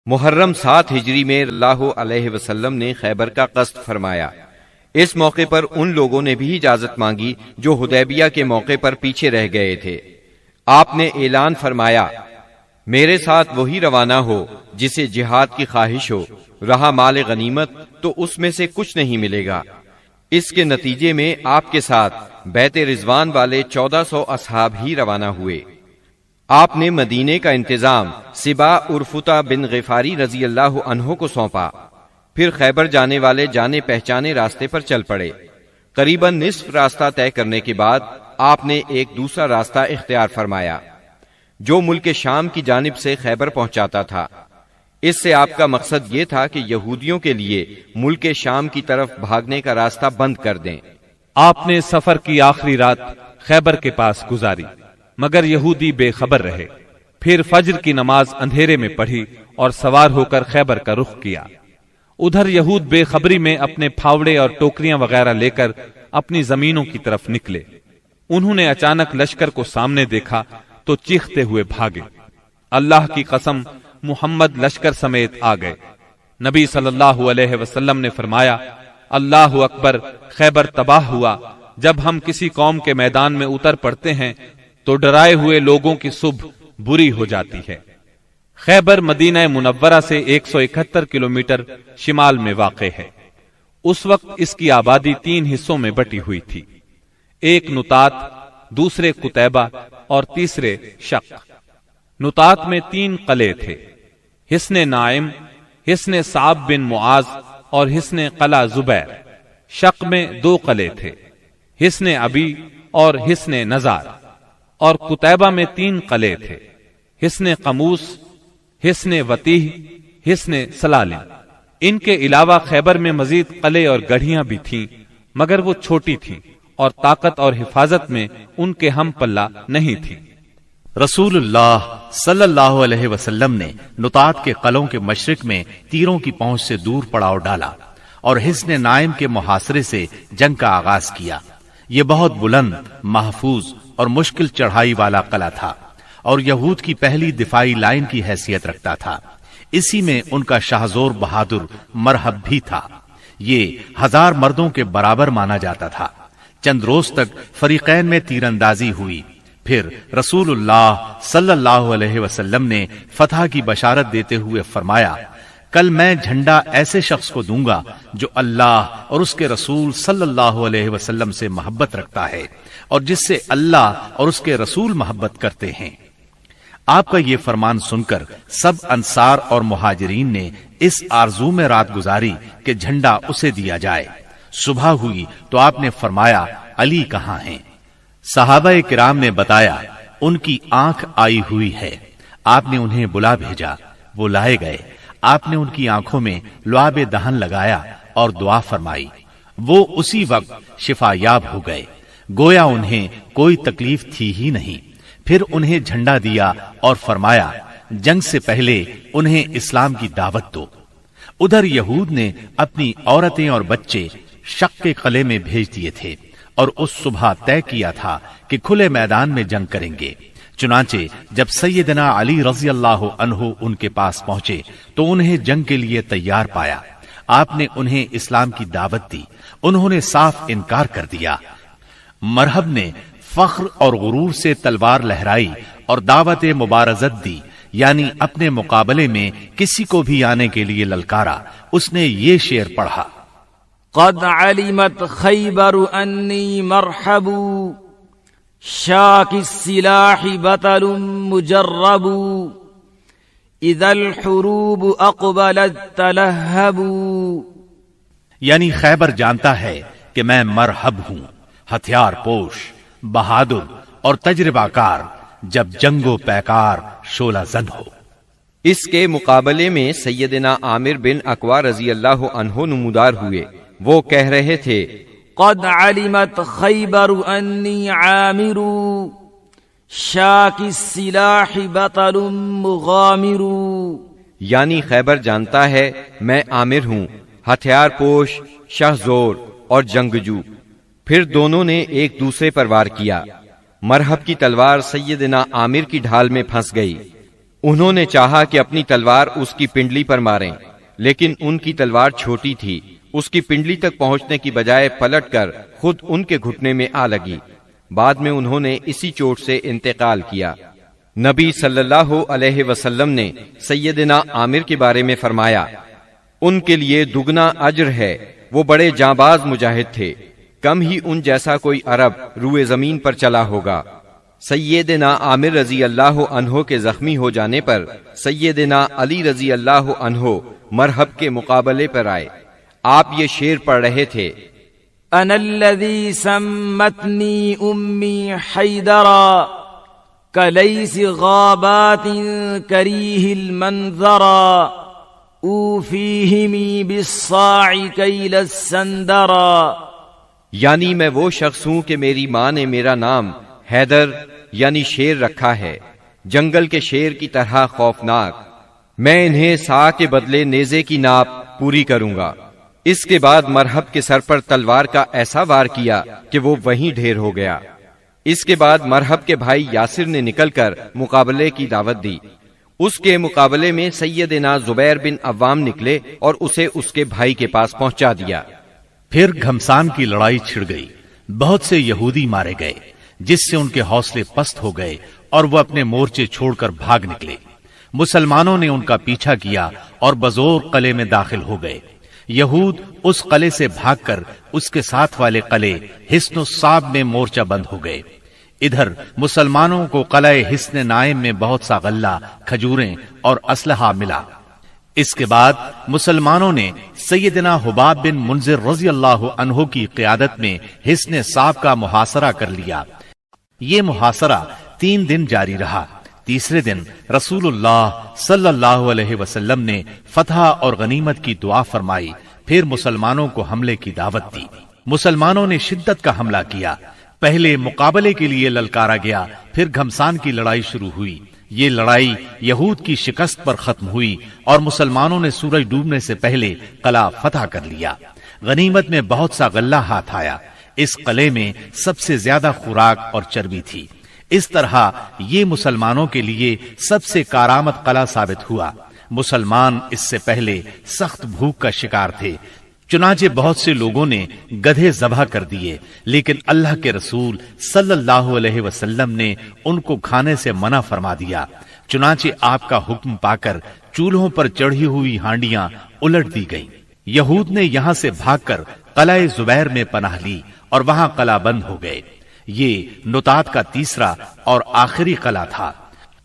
محرم 7 ہجری میں اللہ علیہ وسلم نے خیبر کا قصد فرمایا۔ اس موقع پر ان لوگوں نے بھی اجازت مانگی جو حدیبیہ کے موقع پر پیچھے رہ گئے تھے۔ آپ نے اعلان فرمایا، میرے ساتھ وہی روانہ ہو جسے جہاد کی خواہش ہو، رہا مال غنیمت تو اس میں سے کچھ نہیں ملے گا۔ اس کے نتیجے میں آپ کے ساتھ بیت رضوان والے 1400 اصحاب ہی روانہ ہوئے۔ آپ نے مدینے کا انتظام سبا عرفتہ بن غفاری رضی اللہ عنہ کو سونپا، پھر خیبر جانے والے جانے پہچانے راستے پر چل پڑے۔ قریباً نصف راستہ طے کرنے کے بعد آپ نے ایک دوسرا راستہ اختیار فرمایا جو ملک شام کی جانب سے خیبر پہنچاتا تھا۔ اس سے آپ کا مقصد یہ تھا کہ یہودیوں کے لیے ملک شام کی طرف بھاگنے کا راستہ بند کر دیں۔ آپ نے سفر کی آخری رات خیبر کے پاس گزاری، مگر یہودی بے خبر رہے۔ پھر فجر کی نماز اندھیرے میں پڑھی اور سوار ہو کر خیبر کا رخ کیا۔ ادھر یہود بے خبری میں اپنے پھاوڑے اور ٹوکریاں وغیرہ لے کر اپنی زمینوں کی طرف نکلے۔ انہوں نے اچانک لشکر کو سامنے دیکھا تو چیختے ہوئے بھاگے۔ اللہ کی قسم، محمد لشکر سمیت آ گئے۔ نبی صلی اللہ علیہ وسلم نے فرمایا، اللہ اکبر، خیبر تباہ ہوا۔ جب ہم کسی قوم کے میدان میں اتر پڑتے ہیں تو ڈرائے ہوئے لوگوں کی صبح بری ہو جاتی ہے۔ خیبر مدینہ منورہ سے 171 کلومیٹر شمال میں واقع ہے۔ اس وقت اس کی آبادی 3 حصوں میں بٹی ہوئی تھی، ایک نطات، دوسرے قتیبہ اور تیسرے شق۔ نطات میں 3 قلعے تھے، حصن نائم، حصن صعب بن معاذ اور حصن قلعہ زبیر۔ شق میں 2 قلعے تھے، حصن ابی اور حصن نزار۔ اور قتیبہ میں 3 قلعے تھے، حصن قموس، حصن وتیح، حصن سلالم۔ ان کے علاوہ خیبر میں مزید قلعے اور گڑھیاں بھی تھیں، مگر وہ چھوٹی تھیں اور طاقت اور حفاظت میں ان کے ہم پلہ نہیں تھی۔ رسول اللہ صلی اللہ علیہ وسلم نے نطات کے قلعوں کے مشرق میں تیروں کی پہنچ سے دور پڑاؤ ڈالا اور حصن نائم کے محاصرے سے جنگ کا آغاز کیا۔ یہ بہت بلند، محفوظ اور مشکل چڑھائی والا قلعہ تھا اور یہود کی پہلی دفاعی لائن کی حیثیت رکھتا تھا۔ اسی میں ان کا شاہزور بہادر مرحب بھی تھا۔ یہ 1000 مردوں کے برابر مانا جاتا تھا۔ چند روز تک فریقین میں تیر اندازی ہوئی، پھر رسول اللہ صلی اللہ علیہ وسلم نے فتح کی بشارت دیتے ہوئے فرمایا، کل میں جھنڈا ایسے شخص کو دوں گا جو اللہ اور اس کے رسول صلی اللہ علیہ وسلم سے محبت رکھتا ہے اور جس سے اللہ اور اس کے رسول محبت کرتے ہیں۔ آپ کا یہ فرمان سن کر سب انصار اور مہاجرین نے اس آرزو میں رات گزاری کہ جھنڈا اسے دیا جائے۔ صبح ہوئی تو آپ نے فرمایا، علی کہاں ہیں؟ صحابہ کرام نے بتایا، ان کی آنکھ آئی ہوئی ہے۔ آپ نے انہیں بلا بھیجا، وہ لائے گئے۔ آپ نے ان کی آنکھوں میں لعاب دہن لگایا اور دعا فرمائی۔ وہ اسی وقت شفا یاب ہو گئے، گویا انہیں کوئی تکلیف تھی ہی نہیں۔ پھر انہیں جھنڈا دیا اور فرمایا، جنگ سے پہلے انہیں اسلام کی دعوت دو۔ ادھر یہود نے اپنی عورتیں اور بچے شق کے قلعے میں بھیج دیے تھے اور اس صبح طے کیا تھا کہ کھلے میدان میں جنگ کریں گے۔ چنانچہ جب سیدنا علی رضی اللہ عنہ ان کے پاس پہنچے تو انہیں جنگ کے لیے تیار پایا۔ آپ نے انہیں اسلام کی دعوت دی، انہوں نے صاف انکار کر دیا۔ مرحب نے فخر اور غرور سے تلوار لہرائی اور دعوت مبارزت دی، یعنی اپنے مقابلے میں کسی کو بھی آنے کے لیے للکارا۔ اس نے یہ شعر پڑھا، قد علمت خیبر انی مرحب، شاک السلاح بطل مجرب، اذا الحروب اقبلت تلہب۔ یعنی خیبر جانتا ہے کہ میں مرحب ہوں، ہتھیار پوش، بہادر اور تجربہ کار، جب جنگ و پیکار شعلہ زن ہو۔ اس کے مقابلے میں سیدنا عامر بن اقوا رضی اللہ عنہ نمودار ہوئے۔ وہ کہہ رہے تھے، قد علمت خیبر انی عامر، شاک السلاح بطل مغامر۔ یعنی خیبر جانتا ہے میں عامر ہوں، ہتھیار پوش، شہزور اور جنگجو۔ پھر دونوں نے ایک دوسرے پر وار کیا۔ مرحب کی تلوار سیدنا عامر کی ڈھال میں پھنس گئی۔ انہوں نے چاہا کہ اپنی تلوار اس کی پنڈلی پر ماریں، لیکن ان کی تلوار چھوٹی تھی، اس کی پنڈلی تک پہنچنے کی بجائے پلٹ کر خود ان کے گھٹنے میں آ لگی۔ بعد میں انہوں نے اسی چوٹ سے انتقال کیا۔ نبی صلی اللہ علیہ وسلم نے سیدنا عامر کے بارے میں فرمایا، ان کے لیے دگنا اجر ہے، وہ بڑے جانباز مجاہد تھے، کم ہی ان جیسا کوئی عرب روئے زمین پر چلا ہوگا۔ سیدنا عامر رضی اللہ عنہ کے زخمی ہو جانے پر سیدنا علی رضی اللہ عنہ مرحب کے مقابلے پر آئے۔ آپ یہ شعر پڑھ رہے تھے، انا الذی سمتنی امی حیدرا کلیس غابات کریہ المنظرا اوفیہمی بالصاع کیل السندرا، یعنی میں وہ شخص ہوں کہ میری ماں نے میرا نام حیدر یعنی شیر رکھا ہے، جنگل کے شیر کی طرح خوفناک، میں انہیں سا کے بدلے نیزے کی ناپ پوری کروں گا۔ اس کے بعد مرحب کے سر پر تلوار کا ایسا وار کیا کہ وہ وہیں ڈھیر ہو گیا۔ اس کے بعد مرحب کے بھائی یاسر نے نکل کر مقابلے کی دعوت دی۔ اس کے مقابلے میں سیدنا زبیر بن عوام نکلے اور اسے اس کے بھائی کے پاس پہنچا دیا۔ پھر گھمسان کی لڑائی چھڑ گئی، بہت سے یہودی مارے گئے، جس سے ان کے حوصلے پست ہو گئے اور وہ اپنے مورچے چھوڑ کر بھاگ نکلے۔ مسلمانوں نے ان کا پیچھا کیا اور بزور قلعے میں داخل ہو گئے۔ یہود اس قلعے سے بھاگ کر اس کے ساتھ والے قلعے حصن الصاب میں مورچہ بند ہو گئے۔ ادھر مسلمانوں کو قلعہ حصن نائم میں بہت سا غلہ، کھجوریں اور اسلحہ ملا۔ اس کے بعد مسلمانوں نے سیدنا حباب بن منذر رضی اللہ عنہ کی قیادت میں حصن صاب کا محاصرہ کر لیا۔ یہ محاصرہ 3 دن جاری رہا۔ تیسرے دن رسول اللہ صلی اللہ علیہ وسلم نے فتح اور غنیمت کی دعا فرمائی، پھر مسلمانوں کو حملے کی دعوت دی۔ مسلمانوں نے شدت کا حملہ کیا۔ پہلے مقابلے کے لیے للکارا گیا، پھر گھمسان کی لڑائی شروع ہوئی۔ یہ لڑائی یہود کی شکست پر ختم ہوئی اور مسلمانوں نے سورج ڈوبنے سے پہلے قلعہ فتح کر لیا۔ غنیمت میں بہت سا غلہ ہاتھ آیا۔ اس قلعے میں سب سے زیادہ خوراک اور چربی تھی۔ اس طرح یہ مسلمانوں کے لیے سب سے کارآمد قلعہ ثابت ہوا۔ مسلمان اس سے پہلے سخت بھوک کا شکار تھے، چنانچہ بہت سے لوگوں نے گدھے ذبح کر دیے، لیکن اللہ کے رسول صلی اللہ علیہ وسلم نے ان کو کھانے سے منع فرما دیا۔ چنانچہ آپ کا حکم پا کر چولہوں پر چڑھی ہوئی ہانڈیاں الٹ دی گئیں۔ یہود نے یہاں سے بھاگ کر قلعہ زبیر میں پناہ لی اور وہاں قلعہ بند ہو گئے۔ یہ نطات کا تیسرا اور آخری قلعہ تھا۔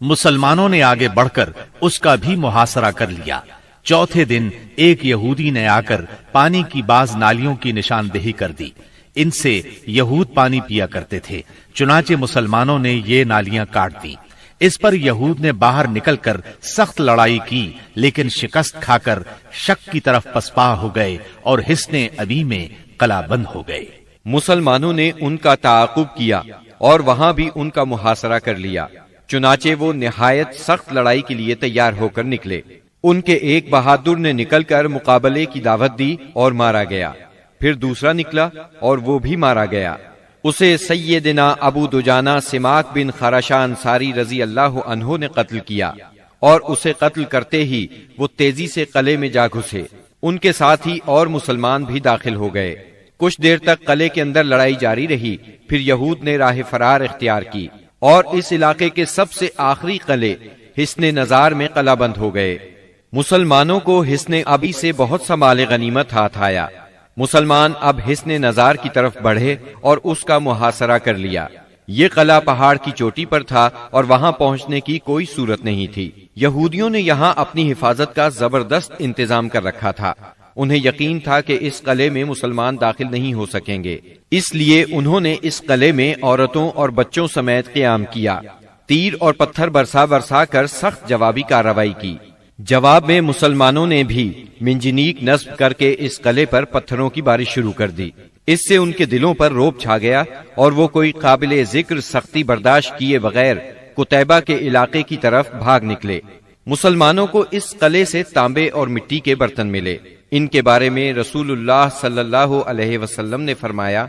مسلمانوں نے آگے بڑھ کر اس کا بھی محاصرہ کر لیا۔ چوتھے دن ایک یہودی نے آ کر پانی کی بعض نالیوں کی نشاندہی کر دی۔ ان سے یہود پانی پیا کرتے تھے، چنانچہ مسلمانوں نے یہ نالیاں کاٹ دی۔ اس پر یہود نے باہر نکل کر سخت لڑائی کی، لیکن شکست کھا کر شک کی طرف پسپا ہو گئے اور حصن ابی میں قلعہ بند ہو گئے۔ مسلمانوں نے ان کا تعاقب کیا اور وہاں بھی ان کا محاصرہ کر لیا، چنانچہ وہ نہایت سخت لڑائی کے لیے تیار ہو کر نکلے۔ ان کے ایک بہادر نے نکل کر مقابلے کی دعوت دی اور مارا گیا، پھر دوسرا نکلا اور وہ بھی مارا گیا۔ اسے سیدنا ابو دجانہ سماک بن خراشہ انصاری رضی اللہ عنہ نے قتل کیا، اور اسے قتل کرتے ہی وہ تیزی سے قلعے میں جا گھسے۔ ان کے ساتھ ہی اور مسلمان بھی داخل ہو گئے۔ کچھ دیر تک قلعے کے اندر لڑائی جاری رہی، پھر یہود نے راہ فرار اختیار کی اور اس علاقے کے سب سے آخری قلعے حصن نزار میں قلعہ بند ہو گئے۔ مسلمانوں کو حصن ابی سے بہت سا مال غنیمت ہاتھ آیا۔ مسلمان اب حصن نزار کی طرف بڑھے اور اس کا محاصرہ کر لیا۔ یہ قلعہ پہاڑ کی چوٹی پر تھا اور وہاں پہنچنے کی کوئی صورت نہیں تھی۔ یہودیوں نے یہاں اپنی حفاظت کا زبردست انتظام کر رکھا تھا۔ انہیں یقین تھا کہ اس قلعے میں مسلمان داخل نہیں ہو سکیں گے، اس لیے انہوں نے اس قلعے میں عورتوں اور بچوں سمیت قیام کیا۔ تیر اور پتھر برسا کر سخت جوابی کارروائی کی۔ جواب میں مسلمانوں نے بھی منجنیق نصب کر کے اس قلعے پر پتھروں کی بارش شروع کر دی۔ اس سے ان کے دلوں پر رعب چھا گیا اور وہ کوئی قابل ذکر سختی برداشت کیے بغیر قتیبہ کے علاقے کی طرف بھاگ نکلے۔ مسلمانوں کو اس قلعے سے تانبے اور مٹی کے برتن ملے۔ ان کے بارے میں رسول اللہ صلی اللہ علیہ وسلم نے فرمایا،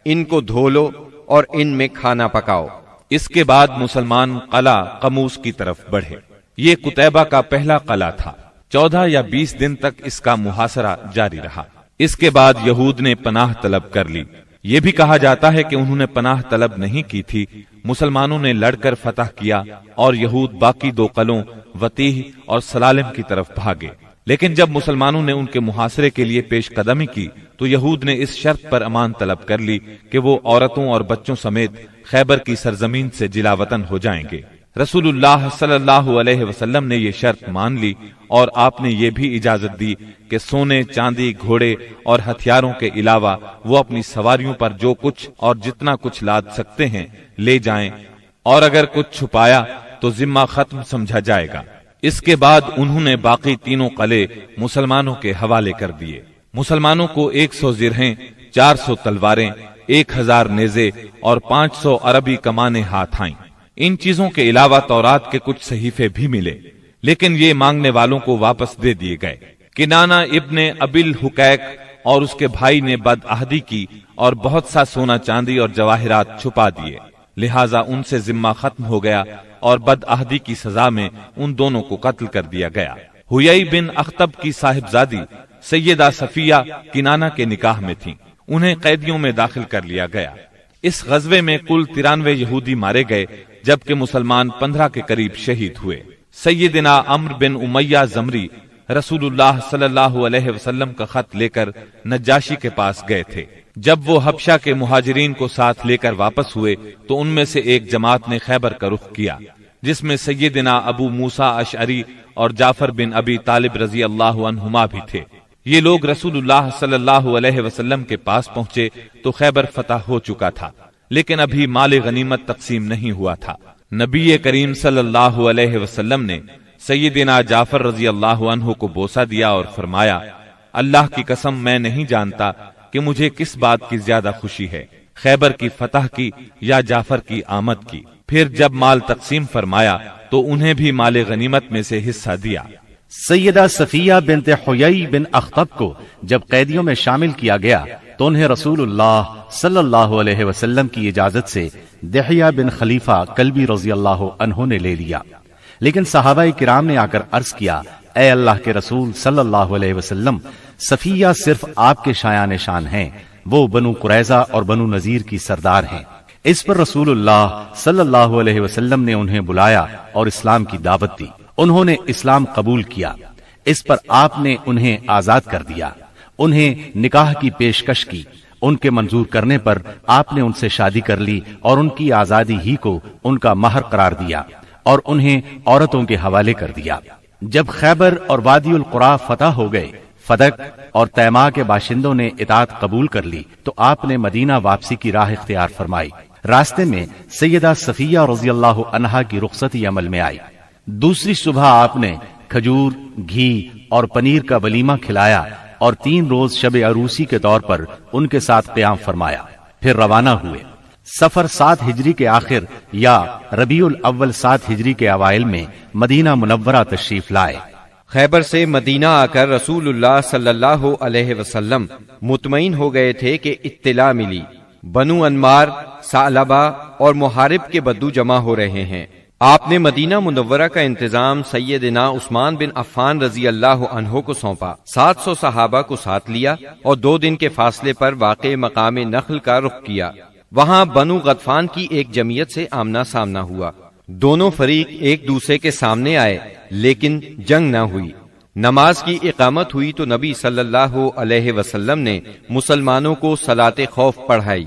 ان کو دھو لو اور ان میں کھانا پکاؤ۔ اس کے بعد مسلمان قلعہ قموس کی طرف بڑھے۔ یہ قتیبہ کا پہلا قلعہ تھا۔ 14 یا 20 دن تک اس کا محاصرہ جاری رہا۔ اس کے بعد یہود نے پناہ طلب کر لی۔ یہ بھی کہا جاتا ہے کہ انہوں نے پناہ طلب نہیں کی تھی، مسلمانوں نے لڑ کر فتح کیا اور یہود باقی 2 قلعوں وتیح اور سلالم کی طرف بھاگے۔ لیکن جب مسلمانوں نے ان کے محاصرے کے لیے پیش قدمی کی تو یہود نے اس شرط پر امان طلب کر لی کہ وہ عورتوں اور بچوں سمیت خیبر کی سرزمین سے جلا وطن ہو جائیں گے۔ رسول اللہ صلی اللہ علیہ وسلم نے یہ شرط مان لی اور آپ نے یہ بھی اجازت دی کہ سونے، چاندی، گھوڑے اور ہتھیاروں کے علاوہ وہ اپنی سواریوں پر جو کچھ اور جتنا کچھ لاد سکتے ہیں لے جائیں، اور اگر کچھ چھپایا تو ذمہ ختم سمجھا جائے گا۔ اس کے بعد انہوں نے باقی 3 قلعے مسلمانوں کے حوالے کر دیے۔ مسلمانوں کو 100 زرہیں، 400 تلواریں، 1000 نیزے اور 500 عربی کمانیں ہاتھ آئیں۔ ان چیزوں کے علاوہ تورات کے کچھ صحیفے بھی ملے، لیکن یہ مانگنے والوں کو واپس دے دیے گئے۔ کنانہ ابن ابی الحقیق اور اس کے بھائی نے بدعہدی کی اور بہت سا سونا چاندی اور جواہرات چھپا دیے، لہٰذا ان سے ذمہ ختم ہو گیا اور بدعہدی کی سزا میں ان دونوں کو قتل کر دیا گیا۔ حیی بن اخطب کی صاحبزادی سیدہ صفیہ کنانہ کے نکاح میں تھیں، انہیں قیدیوں میں داخل کر لیا گیا۔ اس غزوے میں کل 93 یہودی مارے گئے، جبکہ مسلمان 15 کے قریب شہید ہوئے۔ سیدنا عمرو بن امیہ زمری رسول اللہ صلی اللہ علیہ وسلم کا خط لے کر نجاشی کے پاس گئے تھے۔ جب وہ حبشہ کے مہاجرین کو ساتھ لے کر واپس ہوئے تو ان میں سے ایک جماعت نے خیبر کا رخ کیا، جس میں سیدنا ابو موسیٰ اشعری اور جعفر بن ابی طالب رضی اللہ عنہما بھی تھے۔ یہ لوگ رسول اللہ صلی اللہ علیہ وسلم کے پاس پہنچے تو خیبر فتح ہو چکا تھا، لیکن ابھی مال غنیمت تقسیم نہیں ہوا تھا۔ نبی کریم صلی اللہ علیہ وسلم نے سیدنا جعفر رضی اللہ عنہ کو بوسہ دیا اور فرمایا، اللہ کی قسم میں نہیں جانتا کہ مجھے کس بات کی زیادہ خوشی ہے، خیبر کی فتح کی یا جعفر کی آمد کی۔ پھر جب مال تقسیم فرمایا تو انہیں بھی مال غنیمت میں سے حصہ دیا۔ سیدہ صفیہ بنت حیی بن اخطب کو جب قیدیوں میں شامل کیا گیا تو انہیں رسول اللہ صلی اللہ علیہ وسلم کی اجازت سے دحیہ بن خلیفہ کلبی رضی اللہ عنہ نے لے لیا، لیکن صحابہ کرام نے آ کر عرض کیا، اے اللہ کے رسول صلی اللہ علیہ وسلم، صفیہ صرف آپ کے شایان شان ہیں، وہ بنو قریظہ اور بنو نذیر کی سردار ہیں۔ اس پر رسول اللہ صلی اللہ علیہ وسلم نے انہیں بلایا اور اسلام کی دعوت دی۔ انہوں نے اسلام قبول کیا۔ اس پر آپ نے انہیں آزاد کر دیا، انہیں نکاح کی پیشکش کی۔ ان کے منظور کرنے پر آپ نے ان سے شادی کر لی اور ان کی آزادی ہی کو ان کا مہر قرار دیا اور انہیں عورتوں کے حوالے کر دیا۔ جب خیبر اور وادی القرا فتح ہو گئے، فدق اور تیما کے باشندوں نے اطاعت قبول کر لی تو آپ نے مدینہ واپسی کی راہ اختیار فرمائی۔ راستے میں سیدہ صفیہ رضی اللہ عنہا کی رخصتی عمل میں آئی۔ دوسری صبح آپ نے کھجور، گھی اور پنیر کا ولیمہ کھلایا اور 3 روز شب عروسی کے طور پر ان کے ساتھ قیام فرمایا، پھر روانہ ہوئے۔ سفر 7 ہجری کے آخر یا ربیع الاول 7 ہجری کے اوائل میں مدینہ منورہ تشریف لائے۔ خیبر سے مدینہ آ کر رسول اللہ صلی اللہ علیہ وسلم مطمئن ہو گئے تھے کہ اطلاع ملی بنو انمار، ثعلبہ اور محارب کے بدو جمع ہو رہے ہیں۔ آپ نے مدینہ منورہ کا انتظام سیدنا عثمان بن عفان رضی اللہ عنہ کو سونپا، 700 صحابہ کو ساتھ لیا اور 2 دن کے فاصلے پر واقع مقام نخل کا رخ کیا۔ وہاں بنو غطفان کی ایک جمعیت سے آمنا سامنا ہوا۔ دونوں فریق ایک دوسرے کے سامنے آئے لیکن جنگ نہ ہوئی۔ نماز کی اقامت ہوئی تو نبی صلی اللہ علیہ وسلم نے مسلمانوں کو صلاۃ خوف پڑھائی،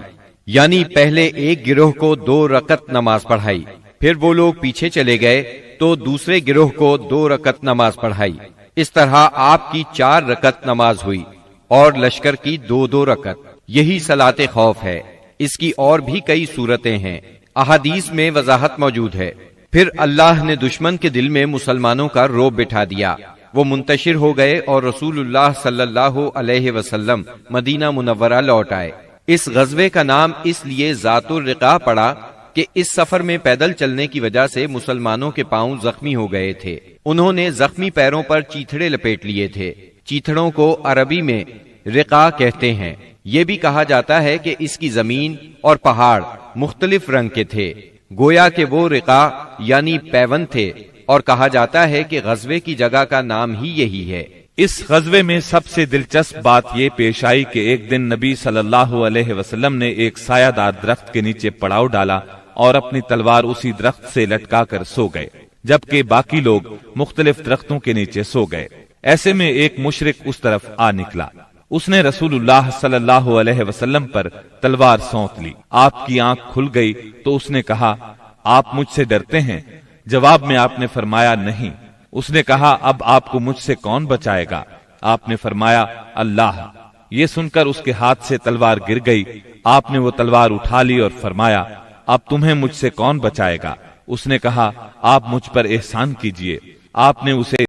یعنی پہلے ایک گروہ کو 2 رکعت نماز پڑھائی، پھر وہ لوگ پیچھے چلے گئے تو دوسرے گروہ کو 2 رکعت نماز پڑھائی۔ اس طرح آپ کی 4 رکعت نماز ہوئی اور لشکر کی 2 رکعت۔ یہی صلاۃ خوف ہے۔ اس کی اور بھی کئی صورتیں ہیں، احادیث میں وضاحت موجود ہے۔ پھر اللہ نے دشمن کے دل میں مسلمانوں کا رعب بٹھا دیا، وہ منتشر ہو گئے اور رسول اللہ صلی اللہ علیہ وسلم مدینہ منورہ لوٹ آئے۔ اس غزوے کا نام اس لیے ذات الرقاع پڑا کہ اس سفر میں پیدل چلنے کی وجہ سے مسلمانوں کے پاؤں زخمی ہو گئے تھے۔ انہوں نے زخمی پیروں پر چیتھڑے لپیٹ لیے تھے۔ چیتھڑوں کو عربی میں رقاع کہتے ہیں۔ یہ بھی کہا جاتا ہے کہ اس کی زمین اور پہاڑ مختلف رنگ کے تھے، گویا کہ وہ رقاع یعنی پیون تھے اور کہا جاتا ہے کہ غزوے کی جگہ کا نام ہی یہی ہے۔ اس غزوے میں سب سے دلچسپ بات یہ پیش آئی کہ ایک دن نبی صلی اللہ علیہ وسلم نے ایک سایہ دار درخت کے نیچے پڑاؤ ڈالا اور اپنی تلوار اسی درخت سے لٹکا کر سو گئے، جبکہ باقی لوگ مختلف درختوں کے نیچے سو گئے۔ ایسے میں ایک مشرک اس طرف آ نکلا، اس نے رسول اللہ صلی اللہ علیہ وسلم پر تلوار سونت لی۔ آپ کی آنکھ کھل گئی تو اس نے کہا، آپ مجھ سے ڈرتے ہیں؟ جواب میں آپ نے فرمایا، نہیں۔ اس نے کہا، اب آپ کو مجھ سے کون بچائے گا؟ آپ نے فرمایا، اللہ۔ یہ سن کر اس کے ہاتھ سے تلوار گر گئی۔ آپ نے وہ تلوار اٹھا لی اور فرمایا، اب تمہیں مجھ سے کون بچائے گا؟ اس نے کہا، آپ مجھ پر احسان کیجئے۔ آپ نے اسے